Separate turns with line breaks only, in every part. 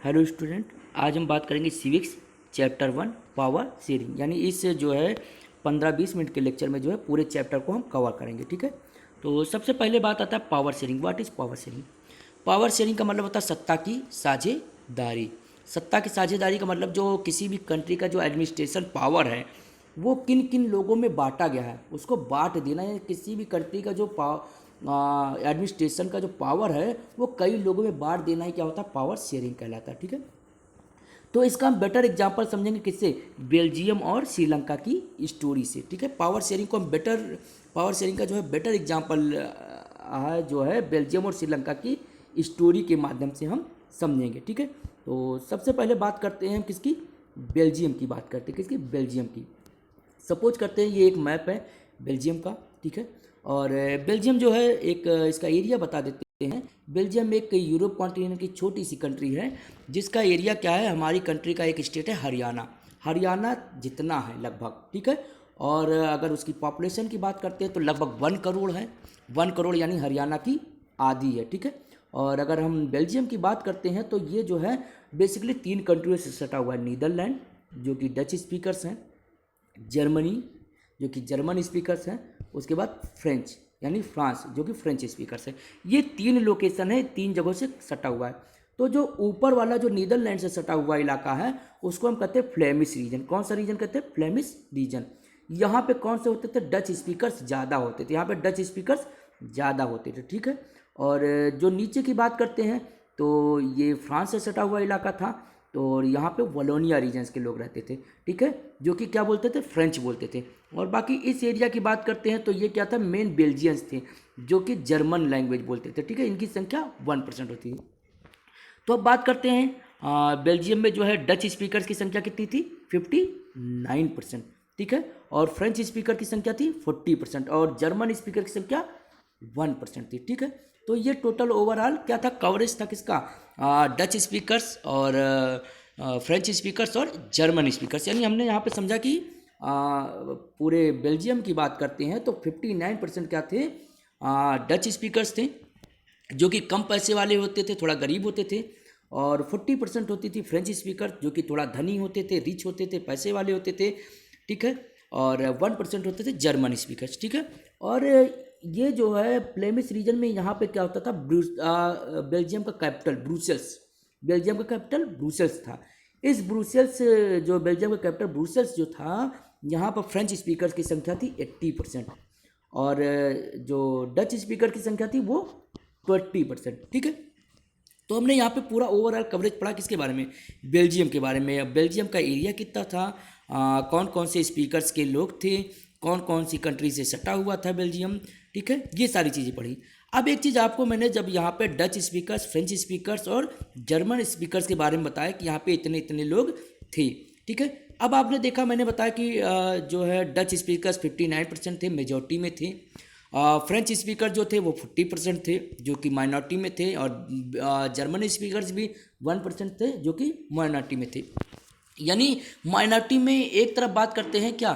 Hello student, आज हम बात करेंगे सिविक्स चैप्टर 1 पावर शेयरिंग। यानी इस जो है 15-20 मिनट के लेक्चर में जो है पूरे चैप्टर को हम कवर करेंगे। ठीक है, तो सबसे पहले बात आता है power sharing. What is power sharing? Power sharing का मतलब होता है सत्ता की साझेदारी। सत्ता की साझेदारी का मतलब जो किसी भी कंट्री का जो एडमिनिस्ट्रेशन पावर है वो किन किन लोगों में बांटा गया है उसको बांट देना है। किसी भी कंट्री का जो एडमिनिस्ट्रेशन का जो पावर है वो कई लोगों में बांट देना ही क्या होता है, पावर शेयरिंग कहलाता है। ठीक है, तो इसका हम बेटर एग्जांपल समझेंगे किससे? बेल्जियम और श्रीलंका की स्टोरी से। ठीक है, पावर शेयरिंग का जो है बेटर एग्जांपल जो है बेल्जियम और श्रीलंका की स्टोरी के माध्यम से हम समझेंगे। ठीक है, तो सबसे पहले बात करते हैं हम किसकी? बेल्जियम की बात करते हैं। किसकी? बेल्जियम की। सपोज करते हैं ये एक मैप है बेल्जियम का। ठीक है, और बेल्जियम जो है एक इसका एरिया बता देते हैं। बेल्जियम एक यूरोप कॉन्टिनेंट की छोटी सी कंट्री है जिसका एरिया क्या है, हमारी कंट्री का एक स्टेट है हरियाणा। हरियाणा जितना है लगभग। ठीक है, और अगर उसकी पॉपुलेशन की बात करते हैं तो लगभग 1 करोड़ है। 1 करोड़ यानी हरियाणा की आधी है। ठीक है, और अगर हम बेल्जियम की बात करते हैं तो ये जो है बेसिकली 3 कंट्रियों से सटा हुआ है। नीदरलैंड जो कि डच स्पीकर्स हैं, जर्मनी जो कि जर्मन स्पीकर्स हैं, उसके बाद फ्रेंच यानी फ्रांस जो कि फ्रेंच स्पीकर्स हैं। ये 3 लोकेशन है, 3 जगहों से सटा हुआ है। तो जो ऊपर वाला जो नीदरलैंड से सटा हुआ इलाका है उसको हम कहते हैं फ्लेमिश रीजन। कौन सा रीजन कहते हैं? Flemish region. यहाँ पे कौन से होते थे? डच स्पीकर्स ज़्यादा होते थे। यहाँ पे डच स्पीकर्स ज़्यादा होते थे। ठीक है, और जो नीचे की बात करते हैं तो ये फ्रांस से सटा हुआ इलाका था। तो और यहाँ पे वलोनिया रीजन्स के लोग रहते थे। ठीक है, जो कि क्या बोलते थे? फ्रेंच बोलते थे। और बाकी इस एरिया की बात करते हैं तो ये क्या था? मेन बेल्जियंस थे जो कि जर्मन लैंग्वेज बोलते थे। ठीक है, इनकी संख्या 1% होती है। तो अब बात करते हैं बेल्जियम में जो है डच स्पीकर्स की संख्या कितनी थी? 59%। ठीक है, और फ्रेंच स्पीकर की संख्या थी 40% और जर्मन स्पीकर की संख्या 1% थी। ठीक है, तो ये टोटल ओवरऑल क्या था? कवरेज था किसका? डच स्पीकर्स और फ्रेंच स्पीकर्स और जर्मन स्पीकर्स। यानी हमने यहाँ पे समझा कि पूरे बेल्जियम की बात करते हैं तो 59% क्या थे? डच स्पीकर्स थे जो कि कम पैसे वाले होते थे, थोड़ा गरीब होते थे। और 40% होती थी फ्रेंच स्पीकर जो कि थोड़ा धनी होते थे, रिच होते थे, पैसे वाले होते थे। ठीक है, और 1% होते थे जर्मन स्पीकर्स। ठीक है, और ये जो है फ्लेमिश रीजन में यहाँ पे क्या होता था? बेल्जियम का कैपिटल ब्रुसेल्स। बेल्जियम का कैपिटल ब्रुसेल्स था। इस ब्रुसेल्स जो बेल्जियम का कैपिटल ब्रुसेल्स जो था, यहाँ पर फ्रेंच स्पीकर्स की संख्या थी 80% और जो डच स्पीकर की संख्या थी वो 20%। ठीक है, तो हमने यहाँ पे पूरा ओवरऑल कवरेज पढ़ा किसके बारे में? बेल्जियम के बारे में। बेल्जियम का एरिया कितना था, कौन कौन से स्पीकर्स के लोग थे, कौन कौन सी कंट्री से सटा हुआ था बेल्जियम। ठीक है, ये सारी चीज़ें पढ़ी। अब एक चीज़ आपको मैंने जब यहाँ पे डच स्पीकर्स, फ्रेंच स्पीकर्स और जर्मन स्पीकर्स के बारे में बताया कि यहाँ पे इतने इतने लोग थे। ठीक है, अब आपने देखा मैंने बताया कि जो है डच स्पीकर्स 59% थे, मेजॉरिटी में थे। फ्रेंच स्पीकर जो थे वो 40% थे जो कि माइनॉरिटी में थे। और जर्मन स्पीकर्स भी 1% थे जो कि माइनॉरिटी में थे। यानी माइनॉरिटी में एक तरफ बात करते हैं क्या,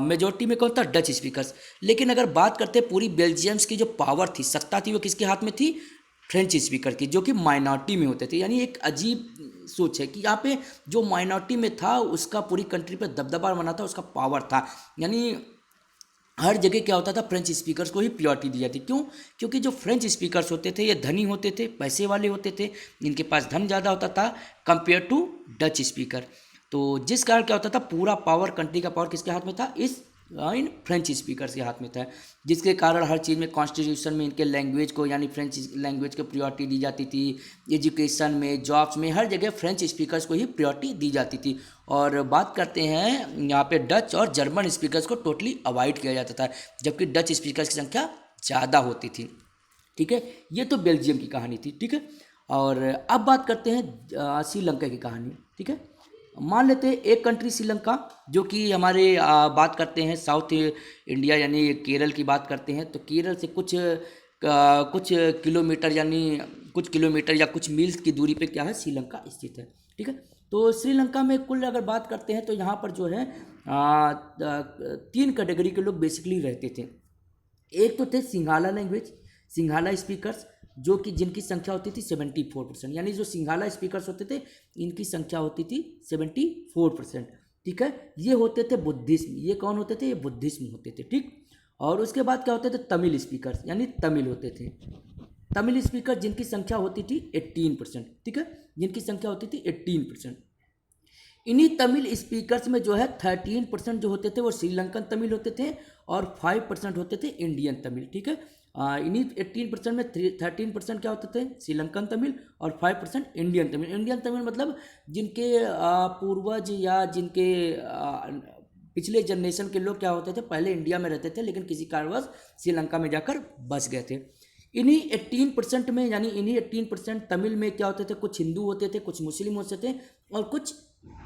मेजॉरिटी में कौन था? Dutch speakers. लेकिन अगर बात करते हैं पूरी बेल्जियम्स की जो पावर थी, सत्ता थी, वो किसके हाथ में थी? फ्रेंच स्पीकर की, जो कि माइनॉरिटी में होते थे। यानी एक अजीब सोच है कि यहाँ पे जो माइनॉरिटी में था उसका पूरी कंट्री पे दबदबा बना था, उसका पावर था। यानी हर जगह क्या होता था? फ्रेंच स्पीकर्स को ही प्रियोरिटी दी जाती। क्यों? क्योंकि जो फ्रेंच स्पीकर्स होते थे ये धनी होते थे, पैसे वाले होते थे, इनके पास धन ज़्यादा होता था कंपेयर टू डच स्पीकर। तो जिस कारण क्या होता था, पूरा पावर, कंट्री का पावर किसके हाथ में था? इस इन फ्रेंच स्पीकर्स के हाथ में था। जिसके कारण हर चीज़ में, कॉन्स्टिट्यूशन में इनके लैंग्वेज को यानी फ्रेंच लैंग्वेज को प्रियोरिटी दी जाती थी। एजुकेशन में, जॉब्स में, हर जगह फ्रेंच स्पीकर्स को ही प्रियोरिटी दी जाती थी। और बात करते हैं यहाँ पे डच और जर्मन स्पीकर्स को टोटली अवॉइड किया जाता था, जबकि डच स्पीकर्स की संख्या ज़्यादा होती थी। ठीक है, ये तो बेल्जियम की कहानी थी। ठीक है, और अब बात करते हैं श्रीलंका की कहानी। ठीक है, मान लेते हैं एक कंट्री श्रीलंका जो कि हमारे बात करते हैं साउथ इंडिया यानी केरल की बात करते हैं तो केरल से कुछ किलोमीटर यानी कुछ किलोमीटर या कुछ मील्स की दूरी पे क्या है? श्रीलंका स्थित है। ठीक है, तो श्रीलंका में कुल अगर बात करते हैं तो यहाँ पर जो है 3 कैटेगरी के लोग बेसिकली रहते थे। एक तो थे सिंघाला लैंग्वेज, सिंघाला स्पीकर्स। जो कि जिनकी संख्या होती थी 74%, यानी जो सिंघाला स्पीकर्स होते थे इनकी संख्या होती थी 74%। ठीक है, ये होते थे बुद्धिज्म। ये कौन होते थे? ये बुद्धिज्म होते थे। ठीक, और उसके बाद क्या होते थे? तमिल स्पीकर्स, यानी तमिल होते थे। तमिल स्पीकर जिनकी संख्या होती थी 18%। ठीक है, जिनकी संख्या होती थी 18%। इन्हीं तमिल स्पीकर्स में जो है 13% जो होते थे वो श्रीलंकन तमिल होते थे और 5% होते थे इंडियन तमिल। ठीक है, इन्हीं 18% में 13% क्या होते थे? श्रीलंकन तमिल और 5% इंडियन तमिल। इंडियन तमिल मतलब जिनके पूर्वज या जिनके पिछले जनरेशन के लोग क्या होते थे, पहले इंडिया में रहते थे लेकिन किसी कारणवश श्रीलंका में जाकर बस गए थे। इन्हीं 18% में, यानी इन्हीं 18% तमिल में क्या होते थे? कुछ हिंदू होते थे, कुछ मुस्लिम होते थे और कुछ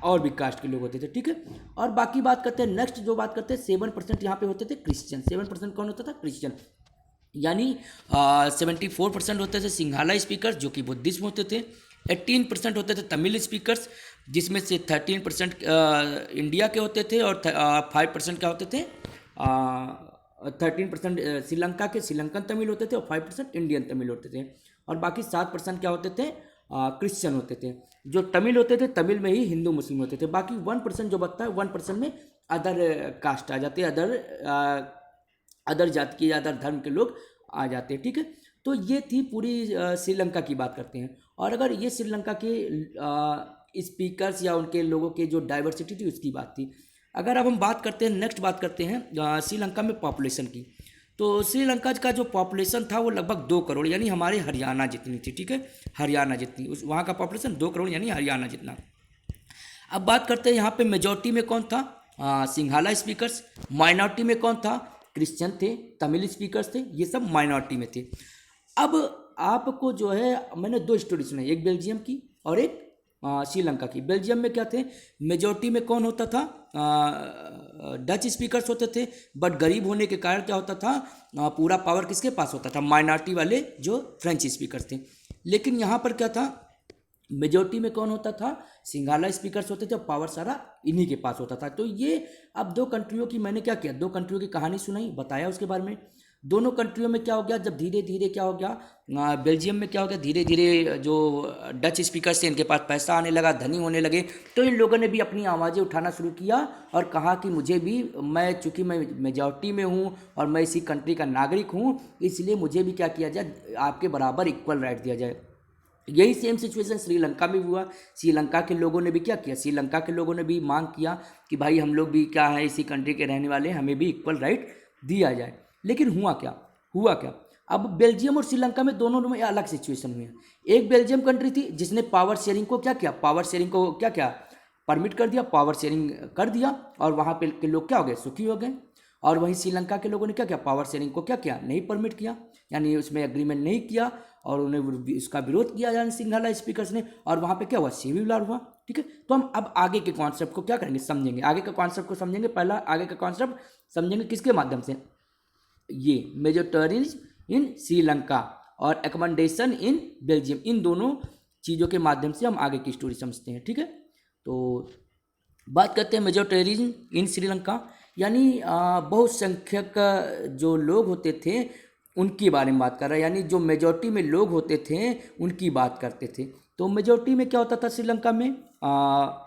और भी कास्ट के लोग होते थे। ठीक है, और बाकी बात करते हैं, नेक्स्ट जो बात करते हैं 7% यहाँ पे होते थे क्रिश्चियन। 7% कौन होता था? क्रिश्चियन। यानी 74% होते थे सिंघाला स्पीकर जो कि बुद्धिज्म होते थे। 18% होते थे तमिल स्पीकर्स जिसमें से 13% इंडिया के होते थे और 5% क्या होते थे? 13% श्रीलंका के श्रीलंकन तमिल होते थे और 5% इंडियन तमिल होते थे। और बाकी 7% क्या होते थे? क्रिश्चियन होते थे। जो तमिल होते थे तमिल में ही हिंदू मुस्लिम होते थे। बाकी 1% जो बचता है 1% में अदर कास्ट आ जाते हैं, अदर जाति के, अदर धर्म के लोग आ जाते हैं। ठीक है, तो ये थी पूरी श्रीलंका की बात करते हैं। और अगर ये श्रीलंका के स्पीकर्स या उनके लोगों के जो डाइवर्सिटी थी उसकी बात थी। अगर अब हम बात करते हैं, नेक्स्ट बात करते हैं श्रीलंका में पॉपुलेशन की। तो श्रीलंका का जो पॉपुलेशन था वो लगभग 2 करोड़, यानी हमारे हरियाणा जितनी थी। ठीक है, हरियाणा जितनी, उस वहाँ का पॉपुलेशन 2 करोड़ यानी हरियाणा जितना। अब बात करते हैं यहाँ पे मेजॉरिटी में कौन था? सिंघाला स्पीकर्स। माइनॉरिटी में कौन था? क्रिश्चियन थे, तमिल स्पीकर्स थे, ये सब माइनॉरिटी में थे। अब आपको जो है मैंने 2 स्टोरी सुनाई, एक बेल्जियम की और एक श्रीलंका की। बेल्जियम में क्या थे? मेजॉरिटी में कौन होता था? डच स्पीकर्स होते थे, बट गरीब होने के कारण क्या होता था? पूरा पावर किसके पास होता था? माइनॉरिटी वाले जो फ्रेंच स्पीकर्स थे। लेकिन यहाँ पर क्या था? मेजोरिटी में कौन होता था? सिंघाला स्पीकर्स होते थे और पावर सारा इन्हीं के पास होता था। तो ये अब 2 कंट्रियों की मैंने क्या किया, 2 कंट्रियों की कहानी सुनाई, बताया उसके बारे में। दोनों कंट्रियों में क्या हो गया, जब धीरे धीरे क्या हो गया, बेल्जियम में क्या हो गया, धीरे धीरे जो डच स्पीकर्स थे इनके पास पैसा आने लगा, धनी होने लगे, तो इन लोगों ने भी अपनी आवाज़ें उठाना शुरू किया और कहा कि मुझे भी, चूँकि मैं मेजॉरिटी में हूँ और मैं इसी कंट्री का नागरिक हूँ, इसलिए मुझे भी क्या किया जाए, आपके बराबर इक्वल राइट दिया जाए। यही सेम सिचुएशन श्रीलंका में हुआ। श्रीलंका के लोगों ने भी क्या किया, श्रीलंका के लोगों ने भी मांग किया कि भाई हम लोग भी क्या है, इसी कंट्री के रहने वाले, हमें भी इक्वल राइट दिया जाए। लेकिन हुआ क्या, अब बेल्जियम और श्रीलंका में दोनों में अलग सिचुएशन हुई है। एक बेल्जियम कंट्री थी जिसने पावर शेयरिंग को क्या किया, परमिट कर दिया, पावर शेयरिंग कर दिया और वहाँ पे के लोग क्या हो गए, सुखी हो गए। और वहीं श्रीलंका के लोगों ने क्या किया, पावर शेयरिंग को क्या किया, नहीं परमिट किया, यानी उसमें एग्रीमेंट नहीं किया और उन्हें इसका विरोध किया, यानी सिंघाला स्पीकर्स ने, और वहाँ पे क्या हुआ, सिविल वॉर हुआ। ठीक है, तो हम अब आगे के कॉन्सेप्ट को क्या करेंगे, समझेंगे, आगे के कॉन्सेप्ट को समझेंगे। पहला आगे का कॉन्सेप्ट समझेंगे किसके माध्यम से, ये मेजोरिटेरियनिज्म इन श्रीलंका और एकमेंडेशन इन बेल्जियम, इन दोनों चीज़ों के माध्यम से हम आगे की स्टोरी समझते हैं। ठीक है, तो बात करते हैं मेजोरिटेरियनिज्म इन श्रीलंका, यानी बहुसंख्यक जो लोग होते थे उनके बारे में बात कर रहा है, यानी जो मेजॉरिटी में लोग होते थे उनकी बात करते थे। तो मेजॉरिटी में क्या होता था श्रीलंका में,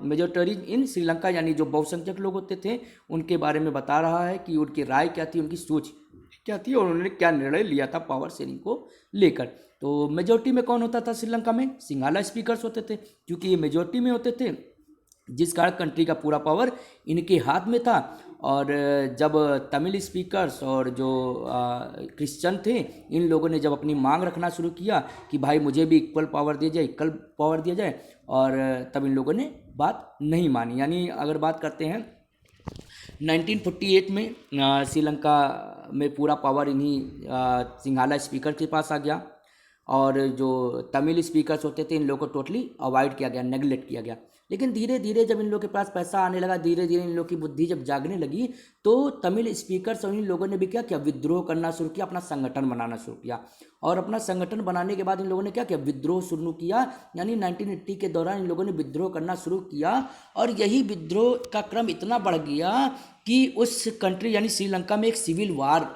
मेजोरिटेरियन इन श्रीलंका, यानी जो बहुसंख्यक लोग होते थे उनके बारे में बता रहा है कि उनकी राय क्या थी, उनकी सोच क्या थी और उन्होंने क्या निर्णय लिया था पावर शेयरिंग को लेकर। तो मेजॉरिटी में कौन होता था श्रीलंका में, सिंघाला स्पीकर्स होते थे, क्योंकि ये मेजॉरिटी में होते थे, जिस कारण कंट्री का पूरा पावर इनके हाथ में था। और जब तमिल स्पीकर्स और जो क्रिश्चियन थे, इन लोगों ने जब अपनी मांग रखना शुरू किया कि भाई मुझे भी इक्वल पावर दिया जाए, और तब इन लोगों ने बात नहीं मानी। यानी अगर बात करते हैं 1948 में श्रीलंका में पूरा पावर इन्हीं सिंघाला स्पीकर के पास आ गया, और जो तमिल स्पीकर्स होते थे इन लोगों को टोटली अवॉइड किया गया, नेगलेक्ट किया गया। लेकिन धीरे धीरे जब इन लोगों के पास पैसा आने लगा, धीरे धीरे इन लोगों की बुद्धि जब जागने लगी, तो तमिल स्पीकर्स और इन लोगों ने भी क्या किया, विद्रोह करना शुरू किया, अपना संगठन बनाना शुरू किया। और अपना संगठन बनाने के बाद इन लोगों ने क्या किया, विद्रोह शुरू किया, यानी 1980 के दौरान इन लोगों ने विद्रोह करना शुरू किया। और यही विद्रोह का क्रम इतना बढ़ गया कि उस कंट्री यानी श्रीलंका में एक सिविल वार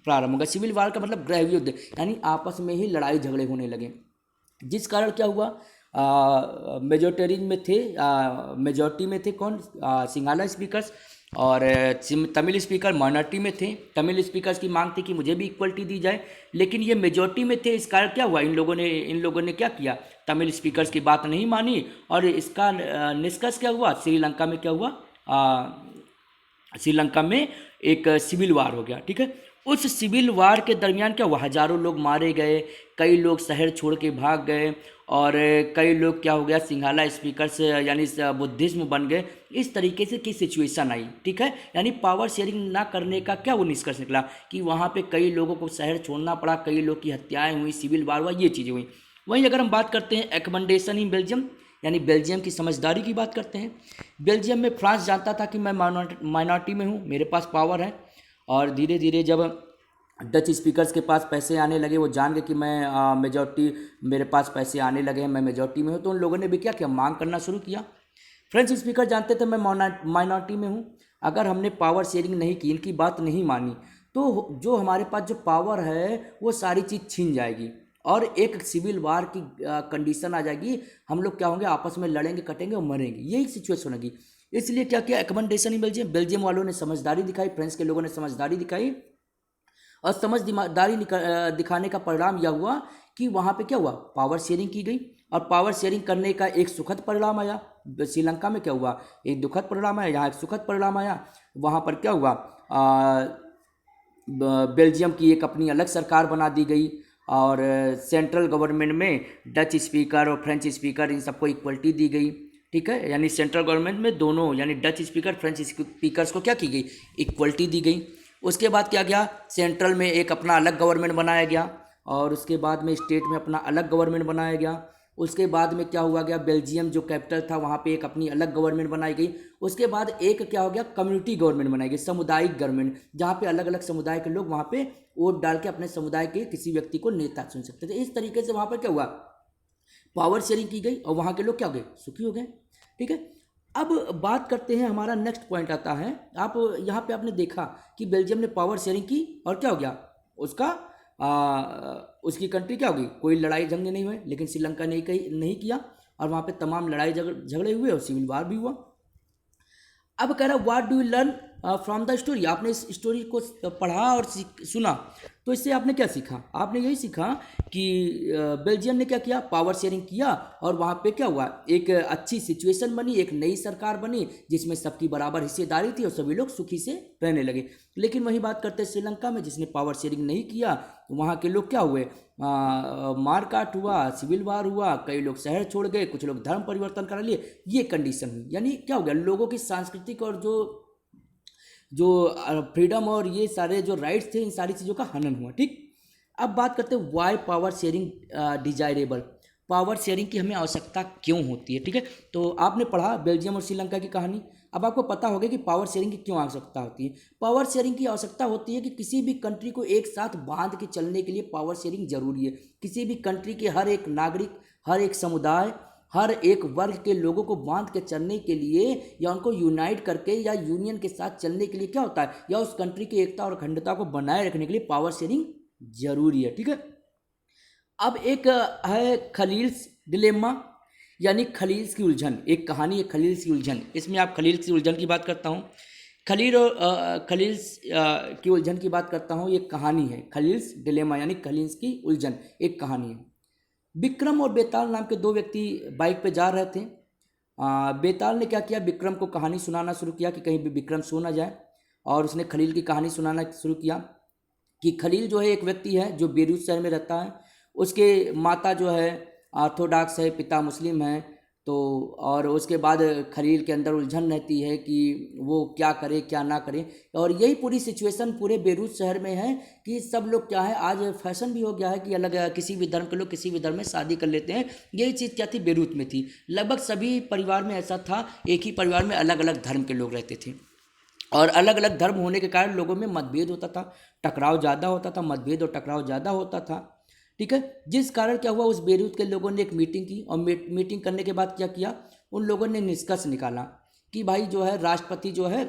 प्रारंभ होगा। सिविल वार का मतलब गृह युद्ध, यानी आपस में ही लड़ाई झगड़े होने लगे, जिस कारण क्या हुआ, मेजोरिटी में थे, मेजोरिटी में थे कौन, सिंघाला स्पीकर्स, और तमिल स्पीकर माइनॉरिटी में थे। तमिल स्पीकर्स की मांग थी कि मुझे भी इक्वलिटी दी जाए, लेकिन ये मेजोरिटी में थे। इस कारण क्या हुआ, इन लोगों ने क्या किया, तमिल स्पीकर्स की बात नहीं मानी, और इसका निष्कर्ष क्या हुआ, श्रीलंका में क्या हुआ, श्रीलंका में एक सिविल वार हो गया। ठीक है, उस सिविल वार के दरमियान क्या हुआ, हजारों लोग मारे गए, कई लोग शहर छोड़ के भाग गए, और कई लोग क्या हो गया, सिंघाला स्पीकर से यानी बुद्धिज्म बन गए। इस तरीके से की सिचुएशन आई। ठीक है, यानी पावर शेयरिंग ना करने का क्या वो निष्कर्ष निकला कि वहाँ पे कई लोगों को शहर छोड़ना पड़ा, कई लोग की हत्याएं हुई, सिविल वार हुआ, ये चीज़ें हुई। वहीं अगर हम बात करते हैं एकमेंडेशन इन बेल्जियम, यानी बेल्जियम की समझदारी की बात करते हैं। बेल्जियम में फ्रांस जानता था कि मैं माइनॉरिटी में हूँ, मेरे पास पावर है, और धीरे धीरे जब डच स्पीकर्स के पास पैसे आने लगे, वो जान गए कि मैं मेजॉरिटी, मेरे पास पैसे आने लगे हैं, मैं मेजॉरिटी में हूँ, तो उन लोगों ने भी क्या किया, मांग करना शुरू किया। फ्रेंच स्पीकर जानते थे मैं माइनॉरिटी में हूँ, अगर हमने पावर शेयरिंग नहीं की, इनकी बात नहीं मानी, तो जो हमारे पास जो पावर है वो सारी चीज़ छीन जाएगी, और एक सिविल वार की कंडीशन आ जाएगी। हम लोग क्या होंगे, आपस में लड़ेंगे, कटेंगे और मरेंगे, यही सिचुएशन होगी। इसलिए क्या किया, एकमेंडेशन इन बेल्जियम, बेल्जियम वालों ने समझदारी दिखाई, फ्रेंच के लोगों ने समझदारी दिखाई, और समझदारी दिखाने का परिणाम यह हुआ कि वहाँ पे क्या हुआ, पावर शेयरिंग की गई, और पावर शेयरिंग करने का एक सुखद परिणाम आया। श्रीलंका में क्या हुआ, एक दुखद परिणाम आया, यहाँ एक सुखद परिणाम आया। वहाँ पर क्या हुआ, बेल्जियम की एक अपनी अलग सरकार बना दी गई, और सेंट्रल गवर्नमेंट में डच स्पीकर और फ्रेंच स्पीकर इन सबको इक्वलिटी दी गई। ठीक है, यानी सेंट्रल गवर्नमेंट में दोनों, यानी डच स्पीकर फ्रेंच स्पीकर्स को क्या की गई, इक्वलिटी दी गई। उसके बाद क्या गया, सेंट्रल में एक अपना अलग गवर्नमेंट बनाया गया, और उसके बाद में स्टेट में अपना अलग गवर्नमेंट बनाया गया। उसके बाद में क्या हुआ गया, बेल्जियम जो कैपिटल था वहाँ पे एक अपनी अलग गवर्नमेंट बनाई गई। उसके बाद एक क्या हो गया, कम्युनिटी गवर्नमेंट बनाई गई, सामुदायिक गवर्नमेंट, जहाँ पे अलग अलग समुदाय के लोग वहाँ पे वोट डाल के अपने समुदाय के किसी व्यक्ति को नेता चुन सकते थे। इस तरीके से वहाँ पर क्या हुआ, पावर शेयरिंग की गई, और वहाँ के लोग क्या हो गए, सुखी हो गए। ठीक है, अब बात करते हैं, हमारा नेक्स्ट पॉइंट आता है। आप यहाँ पे आपने देखा कि बेल्जियम ने पावर शेयरिंग की, और क्या हो गया, उसका उसकी कंट्री क्या हो गई, कोई लड़ाई झगड़े नहीं हुए, लेकिन श्रीलंका ने नहीं किया, और वहाँ पे तमाम लड़ाई झगड़े हुए, और सिविल वार भी हुआ। अब कह रहा, what do you learn from the story, आपने इस स्टोरी को पढ़ा और सुना, तो इससे आपने क्या सीखा, आपने यही सीखा कि बेल्जियम ने क्या किया, पावर शेयरिंग किया, और वहाँ पे क्या हुआ, एक अच्छी सिचुएशन बनी, एक नई सरकार बनी जिसमें सबकी बराबर हिस्सेदारी थी, और सभी लोग सुखी से रहने लगे। लेकिन वही बात करते हैं श्रीलंका में, जिसने पावर शेयरिंग नहीं किया, वहाँ के लोग क्या हुए, मारकाट हुआ, सिविल वार हुआ, कई लोग शहर छोड़ गए, कुछ लोग धर्म परिवर्तन करा लिए, ये कंडीशन हुई। यानी क्या हो गया, लोगों की सांस्कृतिक और जो फ्रीडम और ये सारे जो राइट्स थे, इन सारी चीज़ों का हनन हुआ। ठीक, अब बात करते हैं why power sharing desirable, power sharing की हमें आवश्यकता क्यों होती है। ठीक है, तो आपने पढ़ा बेल्जियम और श्रीलंका की कहानी, अब आपको पता होगा कि पावर शेयरिंग की क्यों आवश्यकता होती है। पावर शेयरिंग की आवश्यकता होती है कि किसी भी कंट्री को एक साथ बांध के चलने के लिए पावर शेयरिंग जरूरी है। किसी भी कंट्री के हर एक नागरिक, हर एक समुदाय, हर एक वर्ग के लोगों को बांध के चलने के लिए, या उनको यूनाइट करके या यूनियन के साथ चलने के लिए क्या होता है, या उस कंट्री की एकता और अखंडता को बनाए रखने के लिए पावर शेयरिंग जरूरी है। ठीक है, अब एक है खलील्स डिलेमा, यानी खलील्स की उलझन, एक कहानी है खलील्स की उलझन। इसमें आप खलील्स की उलझन की बात करता हूँ, खलील और खलील्स की उलझन की बात करता हूँ। ये कहानी है खलील्स डिलेमा, यानी खलील्स की उलझन, एक कहानी है। विक्रम और बेताल नाम के दो व्यक्ति बाइक पे जा रहे थे। बेताल ने क्या किया, विक्रम को कहानी सुनाना शुरू किया कि कहीं भी विक्रम सो ना जाए, और उसने खलील की कहानी सुनाना शुरू किया कि खलील जो है एक व्यक्ति है जो बेरूत शहर में रहता है, उसके माता जो है ऑर्थोडॉक्स है, पिता मुस्लिम है। तो और उसके बाद खलील के अंदर उलझन रहती है कि वो क्या करे क्या ना करे, और यही पूरी सिचुएशन पूरे बेरूत शहर में है कि सब लोग क्या है, आज फैशन भी हो गया है कि अलग किसी भी धर्म के लोग किसी भी धर्म में शादी कर लेते हैं। यही चीज़ क्या थी, बेरूत में थी। लगभग सभी परिवार में ऐसा था, एक ही परिवार में अलग अलग धर्म के लोग रहते थे, और अलग अलग धर्म होने के कारण लोगों में मतभेद होता था, टकराव ज़्यादा होता था, मतभेद और टकराव ज़्यादा होता था। ठीक है, जिस कारण क्या हुआ, उस बेरूत के लोगों ने एक मीटिंग की, और मीटिंग करने के बाद क्या किया, उन लोगों ने निष्कर्ष निकाला कि भाई जो है राष्ट्रपति जो है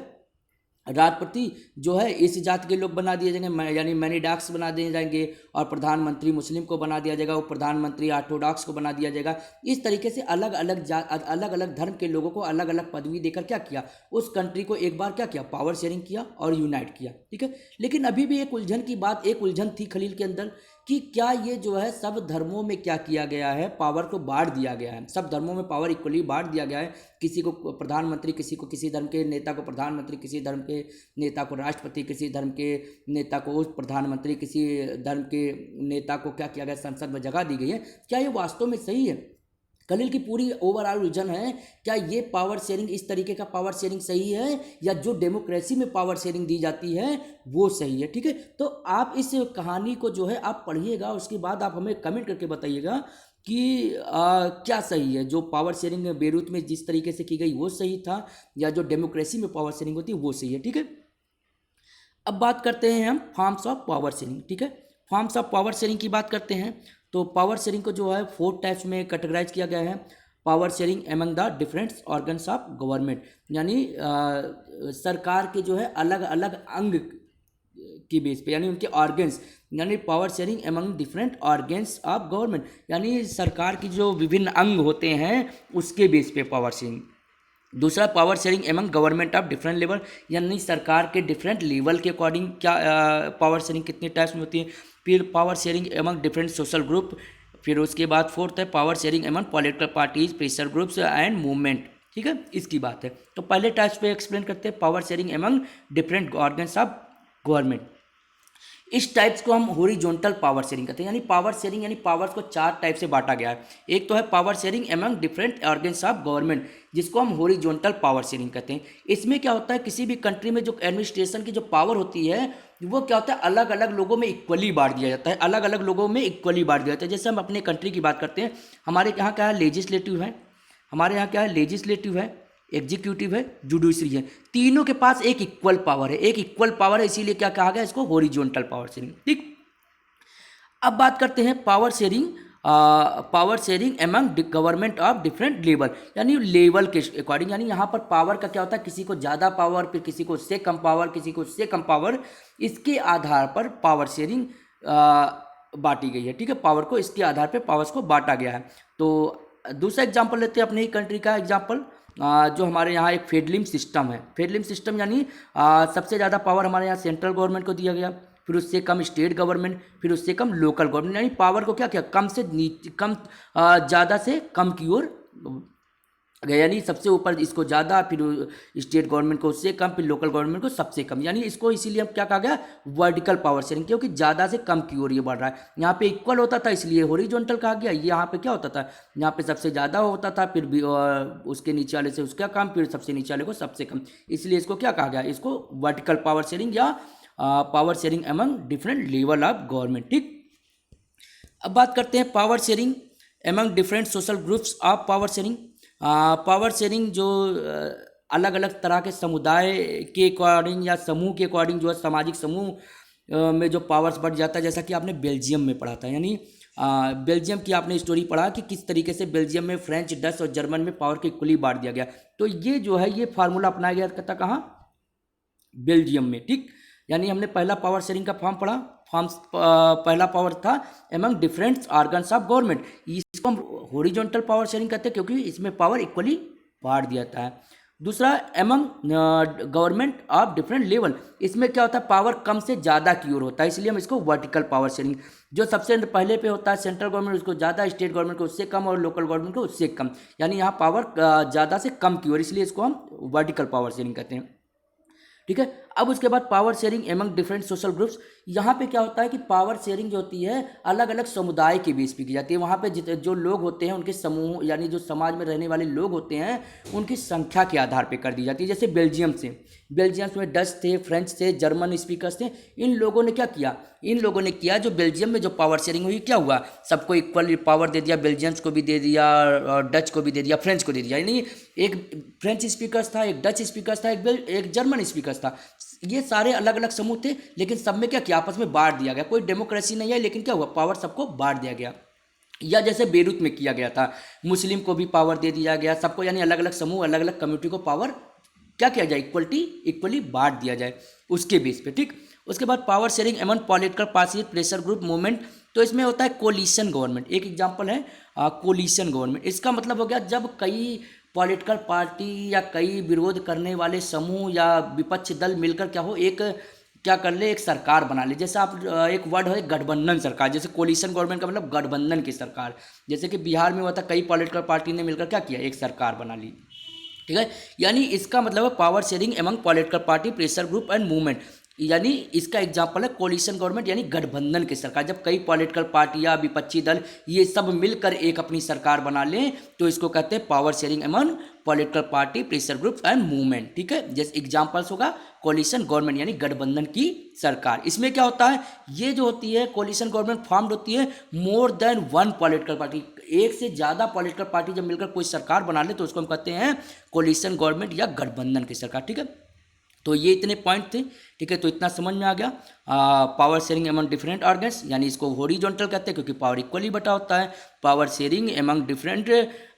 राष्ट्रपति जो है इस जाति के लोग बना दिए जाएंगे, यानी मैनी डाक्स बना दिए जाएंगे, और प्रधानमंत्री मुस्लिम को बना दिया जाएगा, वो प्रधानमंत्री ऑर्थोडॉक्स को बना दिया जाएगा। इस तरीके से अलग अलग धर्म के लोगों को अलग अलग पदवी देकर क्या किया, उस कंट्री को एक बार क्या किया, पावर शेयरिंग किया और यूनाइट किया। ठीक है, लेकिन अभी भी एक उलझन की बात, एक उलझन थी खलील के अंदर कि क्या ये जो है सब धर्मों में क्या किया गया है, पावर को बांट दिया गया है, सब धर्मों में पावर इक्वली बांट दिया गया है, किसी को प्रधानमंत्री, किसी को, किसी धर्म के नेता को प्रधानमंत्री, किसी धर्म के नेता को राष्ट्रपति, किसी धर्म के नेता को प्रधानमंत्री, किसी धर्म के नेता को क्या किया गया, संसद में जगह दी गई है। क्या ये वास्तव में सही है? खलील की पूरी ओवरऑल उलझन है, क्या ये पावर शेयरिंग, इस तरीके का पावर शेयरिंग सही है, या जो डेमोक्रेसी में पावर शेयरिंग दी जाती है वो सही है? ठीक है, तो आप इस कहानी को जो है आप पढ़िएगा, उसके बाद आप हमें कमेंट करके बताइएगा कि क्या सही है, जो पावर शेयरिंग बेरूत में जिस तरीके से की गई वो सही था, या जो डेमोक्रेसी में पावर शेयरिंग होती है वो सही है। ठीक है, अब बात करते हैं हम फॉर्म्स ऑफ पावर शेयरिंग। ठीक है, फॉर्म्स ऑफ पावर शेयरिंग की बात करते हैं तो पावर शेयरिंग को जो है 4 टाइप्स में कैटेगराइज किया गया है। Power sharing among the different organs of government, यानी सरकार के जो है अलग अलग अंग की बेस पे, यानी उनके ऑर्गन्स, यानी power sharing among different organs of government, यानी सरकार की जो विभिन्न अंग होते हैं उसके बेस पे पावर शेयरिंग। दूसरा power sharing among government of different level, यानी सरकार के डिफरेंट लेवल के अकॉर्डिंग क्या पावर शेयरिंग कितने टाइप्स में होती है। फिर power sharing among different social group, फिर उसके बाद फोर्थ है power sharing among political parties, pressure groups and movement. ठीक है, इसकी बात है। तो पहले टाइप्स पे एक्सप्लेन करते हैं, power sharing among different organs of government. इस टाइप्स को हम हॉरिजॉन्टल पावर शेयरिंग कहते हैं, यानी पावर शेयरिंग यानी पावर्स को 4 टाइप से बांटा गया है। एक तो है power sharing among different organs of government, जिसको हम हॉरिजॉन्टल पावर शेयरिंग कहते हैं। इसमें क्या होता है, किसी भी कंट्री में जो एडमिनिस्ट्रेशन की जो पावर होती है वो क्या होता है, अलग अलग लोगों में इक्वली बांट दिया जाता है, अलग अलग लोगों में इक्वली बांट दिया जाता है। जैसे हम अपने कंट्री की बात करते हैं, हमारे यहाँ क्या है, लेजिस्लेटिव है, हमारे यहाँ क्या है, लेजिस्लेटिव है, एग्जीक्यूटिव है, जुडिशरी है, तीनों के पास एक इक्वल पावर है, एक इक्वल पावर है, इसीलिए क्या कहा गया इसको, हॉरिजॉन्टल पावर शेयरिंग। ठीक, अब बात करते हैं power sharing among government of different level, यानी लेवल के अकॉर्डिंग, यानी यहाँ पर पावर का क्या होता है, किसी को ज़्यादा पावर, फिर किसी को उससे कम पावर, किसी को उससे कम पावर, इसके आधार पर पावर शेयरिंग बांटी गई है। ठीक है, पावर को इसके आधार पर पावर्स को बांटा गया है। तो दूसरा एग्जाम्पल लेते हैं अपने ही कंट्री का एग्जाम्पल, जो हमारे यहाँ एक फेडरलिज्म सिस्टम है। फेडरलिज्म सिस्टम यानी सबसे ज़्यादा पावर हमारे यहाँ सेंट्रल गवर्नमेंट को दिया गया, फिर उससे कम स्टेट गवर्नमेंट, फिर उससे कम लोकल गवर्नमेंट, यानी पावर को क्या किया, कम से कम, ज़्यादा से कम की ओर गया, यानी सबसे ऊपर इसको ज़्यादा, फिर स्टेट गवर्नमेंट को उससे कम, फिर लोकल गवर्नमेंट को सबसे कम, यानी इसको इसीलिए क्या कहा गया, वर्टिकल पावर शेयरिंग, क्योंकि ज़्यादा से कम की ओर ये बढ़ रहा है। यहाँ पे इक्वल होता था इसलिए हॉरिजॉन्टल कहा गया, ये यहाँ पे क्या होता था, यहाँ पे सबसे ज़्यादा होता था, फिर भी उसके नीचे वाले से उसका कम, फिर सबसे नीचे वाले को सबसे कम, इसलिए इसको क्या कहा गया, इसको वर्टिकल पावर शेयरिंग या power sharing among different level of government. ठीक, अब बात करते हैं power sharing among different social groups of power sharing. Power sharing जो अलग अलग तरह के समुदाय के अकॉर्डिंग या समूह के अकॉर्डिंग जो है, सामाजिक समूह में जो पावर्स बढ़ जाता है, जैसा कि आपने बेल्जियम में पढ़ा था, यानी बेल्जियम की आपने स्टोरी पढ़ा कि किस तरीके से बेल्जियम में फ्रेंच, डच और जर्मन में पावर को इक्वली बांट दिया गया। तो ये जो है ये फार्मूला अपनाया गया था कहाँ, बेल्जियम में। ठीक, यानी हमने पहला पावर शेयरिंग का फॉर्म पढ़ा, पहला पावर था among different organs of government, इसको हम हॉरिजॉन्टल पावर शेयरिंग कहते हैं क्योंकि इसमें पावर इक्वली बांट दिया जाता है। दूसरा among government of different level, इसमें क्या होता है, पावर कम से ज़्यादा की ओर होता है, इसलिए हम इसको वर्टिकल पावर शेयरिंग, जो सबसे पहले पे होता है सेंट्रल गवर्नमेंट उसको ज़्यादा, स्टेट गवर्नमेंट को उससे कम और लोकल गवर्नमेंट को उससे कम, यानी यहाँ पावर ज़्यादा से कम की ओर, इसलिए इसको हम वर्टिकल पावर शेयरिंग कहते हैं। ठीक है, अब उसके बाद power sharing among different social groups, यहाँ पे क्या होता है कि पावर शेयरिंग जो होती है अलग अलग समुदाय के बीच पे की जाती है। वहाँ पे जो लोग होते हैं उनके समूह, यानी जो समाज में रहने वाले लोग होते हैं उनकी संख्या के आधार पे कर दी जाती है। जैसे बेल्जियम में डच थे, फ्रेंच थे, जर्मन स्पीकर्स थे, इन लोगों ने क्या किया, इन लोगों ने किया जो बेल्जियम में जो पावर शेयरिंग हुई, क्या हुआ, सबको इक्वल पावर दे दिया, बेल्जियंस को भी दे दिया और डच को भी दे दिया, फ्रेंच को दे दिया, यानी एक फ्रेंच स्पीकर्स था, एक डच स्पीकर्स था, एक जर्मन स्पीकर्स था, ये सारे अलग अलग समूह थे, लेकिन सब में क्या किया, आपस में बांट दिया गया। कोई डेमोक्रेसी नहीं है, लेकिन क्या हुआ, पावर सबको बांट दिया गया। या जैसे बेरूत में किया गया था, मुस्लिम को भी पावर दे दिया गया, सबको, यानी अलग अलग समूह, अलग अलग कम्युनिटी को पावर क्या किया जाए, इक्वली बांट दिया जाए उसके बेस पे, ठीक। उसके बाद पावर शेयरिंग एमन political party pressure group movement, तो इसमें होता है कोलिशन गवर्नमेंट। एक एग्जांपल है कोलिशन गवर्नमेंट। इसका मतलब हो गया जब कई पॉलिटिकल पार्टी या कई विरोध करने वाले समूह या विपक्ष दल मिलकर क्या हो, एक क्या कर ले, एक सरकार बना ले। जैसे आप एक वर्ड है गठबंधन सरकार, जैसे कोलिशन गवर्नमेंट का मतलब गठबंधन की सरकार। जैसे कि बिहार में हुआ था, कई पॉलिटिकल पार्टी ने मिलकर क्या किया, एक सरकार बना ली, ठीक है। यानी इसका मतलब है power sharing among political party pressure group and movement, यानी इसका एग्जाम्पल है कोलिशन गवर्नमेंट यानी गठबंधन की सरकार। जब कई पॉलिटिकल पार्टी या विपक्षी दल ये सब मिलकर एक अपनी सरकार बना लें तो इसको कहते हैं power sharing among political party pressure group and movement, ठीक है। जैसे एग्जाम्पल्स होगा कोलिशन गवर्नमेंट यानी गठबंधन की सरकार। इसमें क्या होता है, ये जो होती है कोलिशन गवर्नमेंट फॉर्म्ड होती है more than one political party, एक से ज़्यादा पॉलिटिकल पार्टी जब मिलकर कोई सरकार बना ले तो उसको हम कहते हैं कोलिशन गवर्नमेंट या गठबंधन की सरकार, ठीक है। तो ये इतने पॉइंट थे, ठीक है। तो इतना समझ में आ गया। Power sharing among different organs, यानी इसको हॉरिजॉन्टल कहते हैं क्योंकि पावर इक्वली बटा होता है। Power sharing among different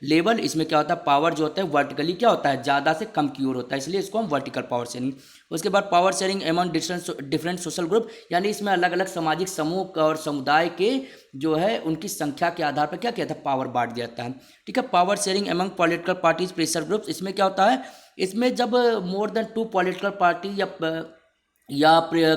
level, इसमें क्या होता है, पावर जो होता है वर्टिकली क्या होता है, ज़्यादा से कम की ओर होता है, इसलिए इसको हम वर्टिकल पावर शेयरिंग। उसके बाद power sharing among different social group, यानी इसमें अलग अलग सामाजिक समूह और समुदाय के जो है उनकी संख्या के आधार पर क्या किया था, पावर बांट दिया जाता है, ठीक है। Power sharing among political parties pressure groups, इसमें क्या होता है, इसमें जब more than two political party या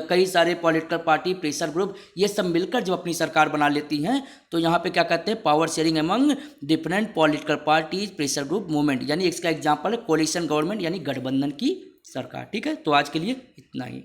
कई सारे पॉलिटिकल पार्टी प्रेशर ग्रुप ये सब मिलकर जब अपनी सरकार बना लेती हैं तो यहाँ पे क्या कहते हैं, power sharing among different political parties pressure group movement, यानी इसका एग्जांपल है कोलिशन गवर्नमेंट यानी गठबंधन की सरकार, ठीक है। तो आज के लिए इतना ही।